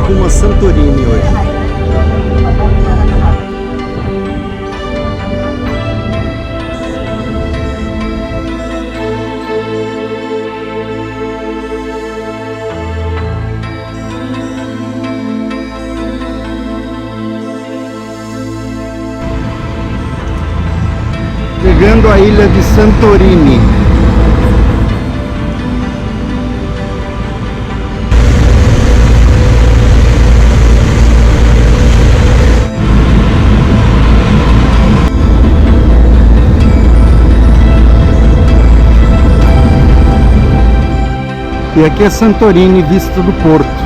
rumo a Santorini hoje. Chegando à ilha de Santorini. E aqui é Santorini, vista do porto.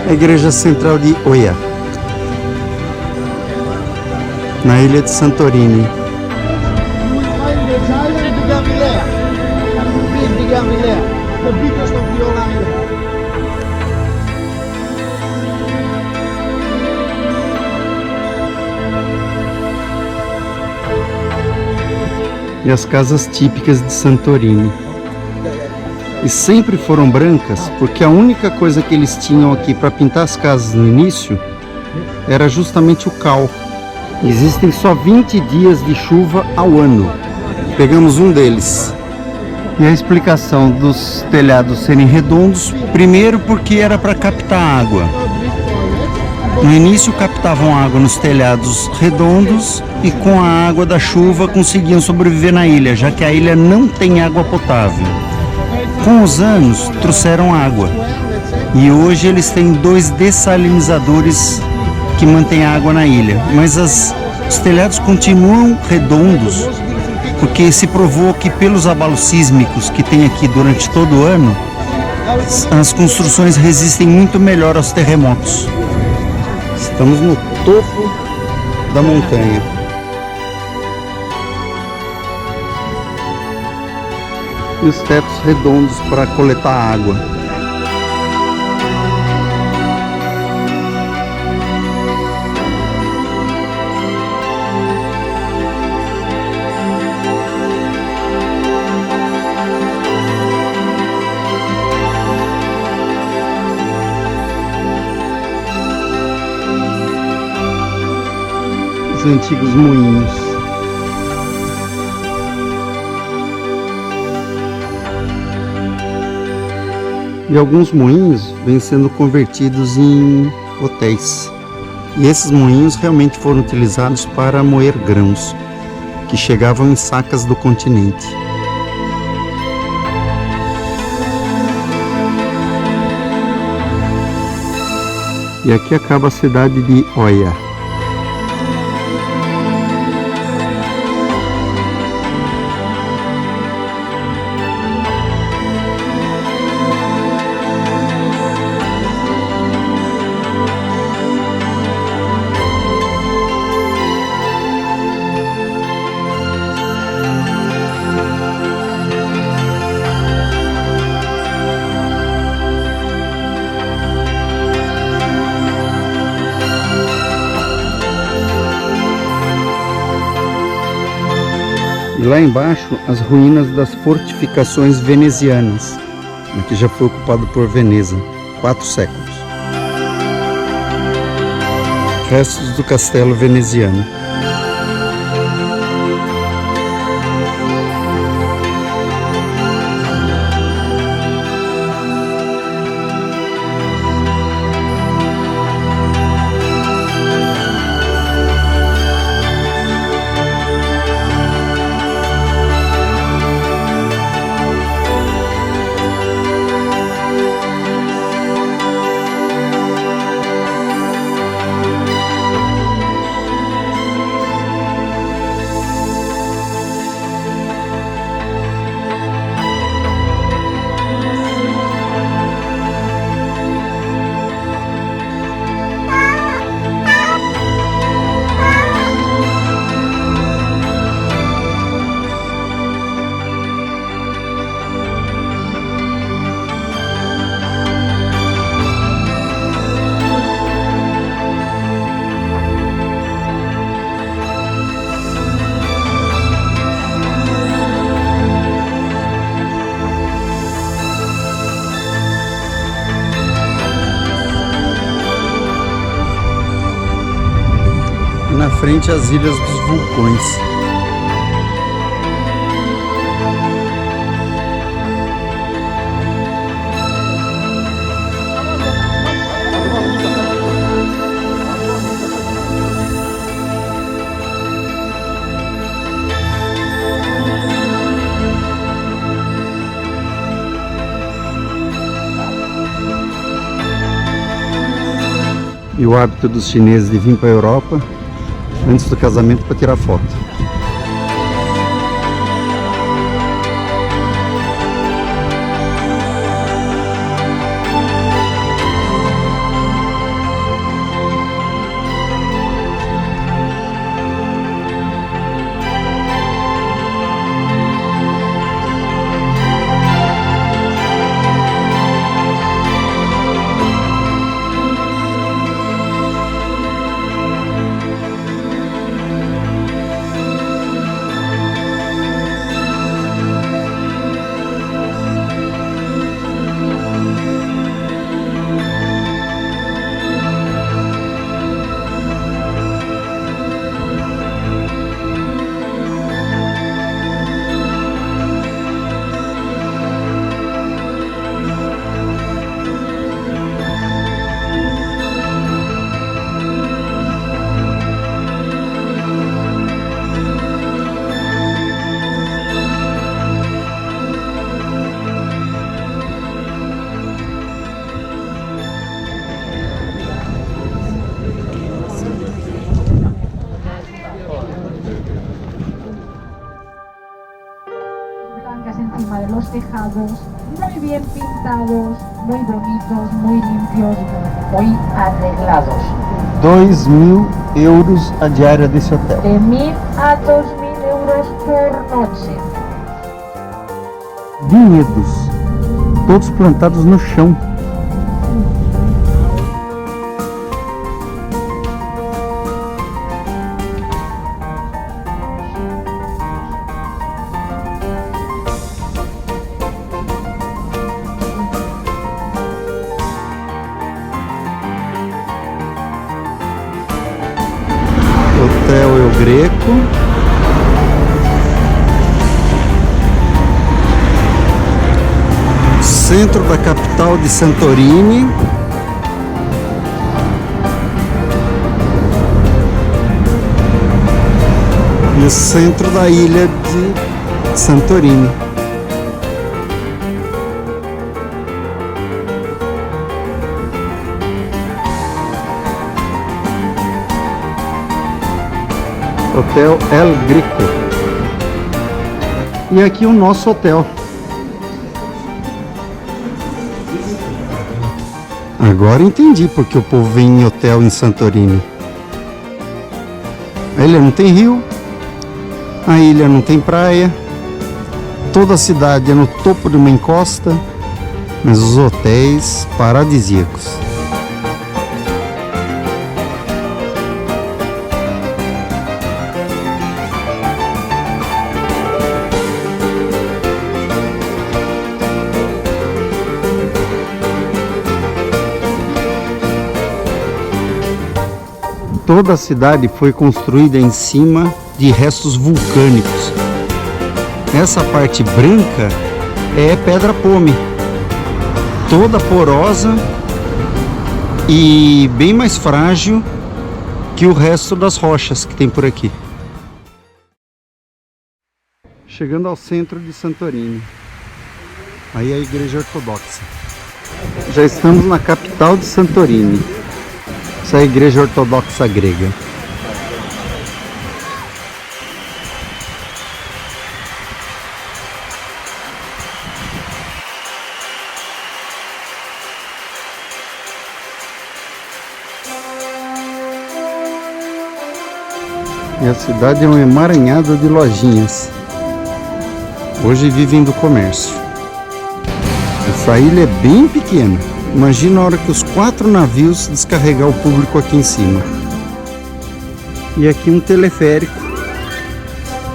A igreja central de Oia, na ilha de Santorini. E as casas típicas de Santorini. E sempre foram brancas, porque a única coisa que eles tinham aqui para pintar as casas no início era justamente o cal. Existem só 20 dias de chuva ao ano. Pegamos um deles. E a explicação dos telhados serem redondos, primeiro porque era para captar água. No início captavam água nos telhados redondos e com a água da chuva conseguiam sobreviver na ilha, já que a ilha não tem água potável. Com os anos, trouxeram água e hoje eles têm 2 dessalinizadores que mantêm água na ilha, mas os telhados continuam redondos porque se provou que pelos abalos sísmicos que tem aqui durante todo o ano, as construções resistem muito melhor aos terremotos. Estamos no topo da montanha. E os tetos redondos para coletar água. Os antigos moinhos. E alguns moinhos vêm sendo convertidos em hotéis. E esses moinhos realmente foram utilizados para moer grãos, que chegavam em sacas do continente. E aqui acaba a cidade de Oia. E lá embaixo, as ruínas das fortificações venezianas, que já foi ocupado por Veneza, 4 séculos. Restos do castelo veneziano. frente às Ilhas dos Vulcões. E o hábito dos chineses de vir para a Europa antes do casamento para tirar foto. Encima de los tejados, muy bien pintados, muy bonitos, muy limpios, muy arreglados. 2.000 euros a diária desse hotel. De 1.000 a 2.000 euros por noche. Vinhedos, todos plantados no chão. Hotel El Greco. Centro da capital de Santorini. E o centro da ilha de Santorini. Hotel El Greco. E aqui o nosso hotel. Agora entendi porque o povo vem em hotel em Santorini. A ilha não tem rio, a ilha não tem praia, toda a cidade é no topo de uma encosta, mas os hotéis paradisíacos. Toda a cidade foi construída em cima de restos vulcânicos. Essa parte branca é pedra pome, toda porosa e bem mais frágil que o resto das rochas que tem por aqui. Chegando ao centro de Santorini, aí é a igreja ortodoxa. Já estamos na capital de Santorini. Essa é a igreja ortodoxa grega. E a cidade é um emaranhado de lojinhas. Hoje vivem do comércio. Essa ilha é bem pequena. Imagina a hora que os 4 navios descarregar o público aqui em cima. E aqui um teleférico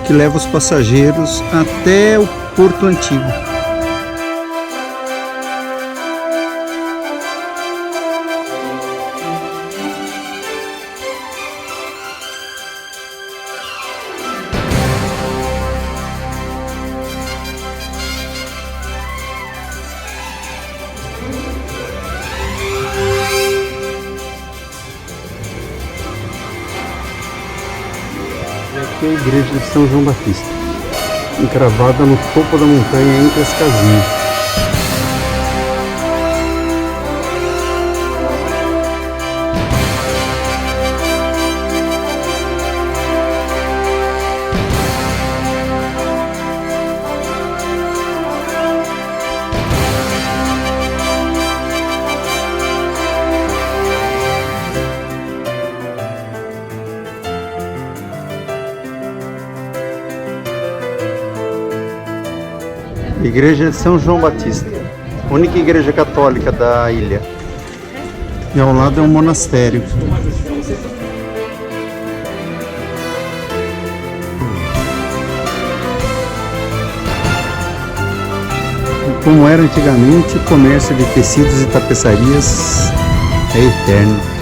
que leva os passageiros até o Porto Antigo. aqui é a igreja de São João Batista, encravada no topo da montanha entre as casinhas. Igreja de São João Batista, única igreja católica da ilha. E ao lado é um monastério. Como era antigamente, o comércio de tecidos e tapeçarias é eterno.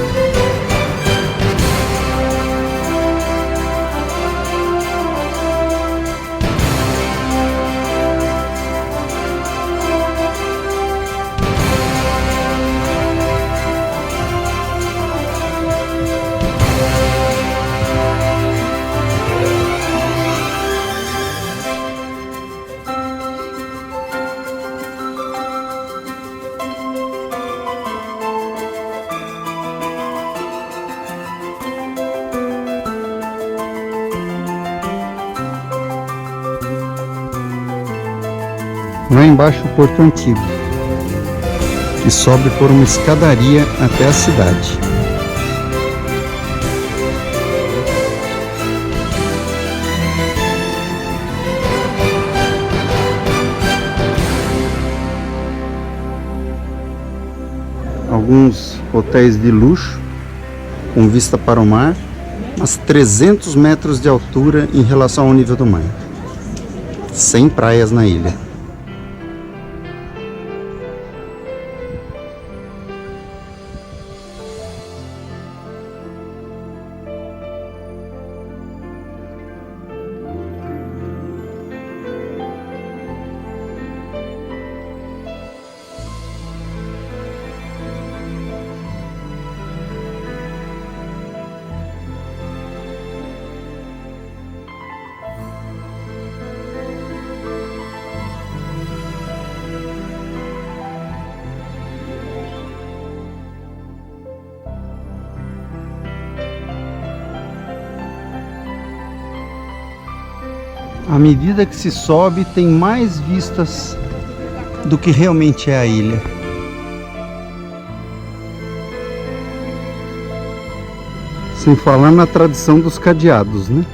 Lá embaixo o Porto Antigo, que sobe por uma escadaria até a cidade. Alguns hotéis de luxo, com vista para o mar, mas 300 metros de altura em relação ao nível do mar. Sem praias na ilha. À medida que se sobe, tem mais vistas do que realmente é a ilha. Sem falar na tradição dos cadeados, né?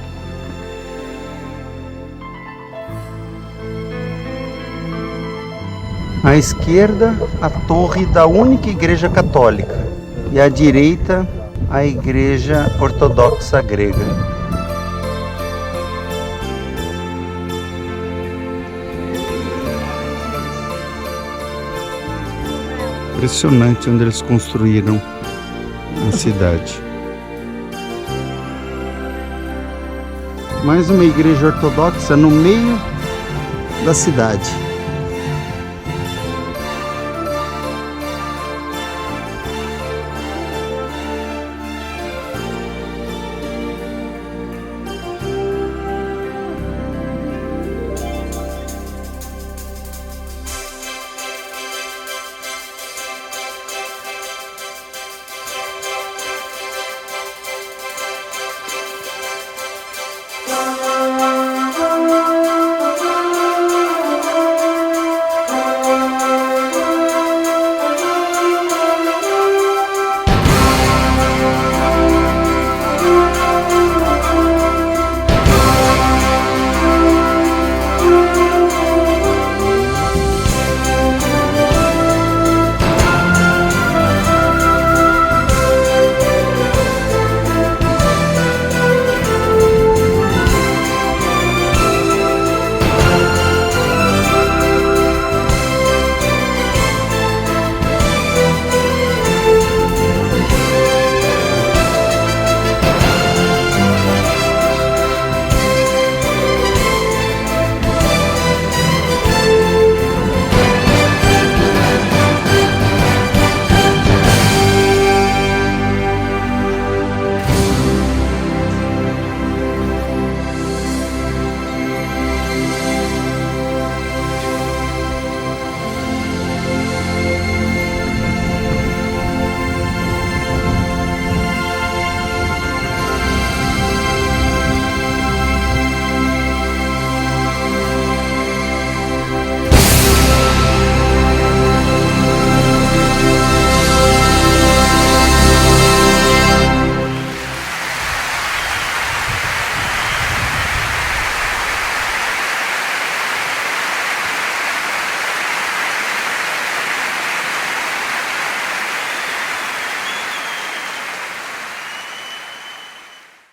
À esquerda, a torre da única igreja católica. E à direita, a igreja ortodoxa grega. Impressionante onde eles construíram a cidade. Mais uma igreja ortodoxa no meio da cidade.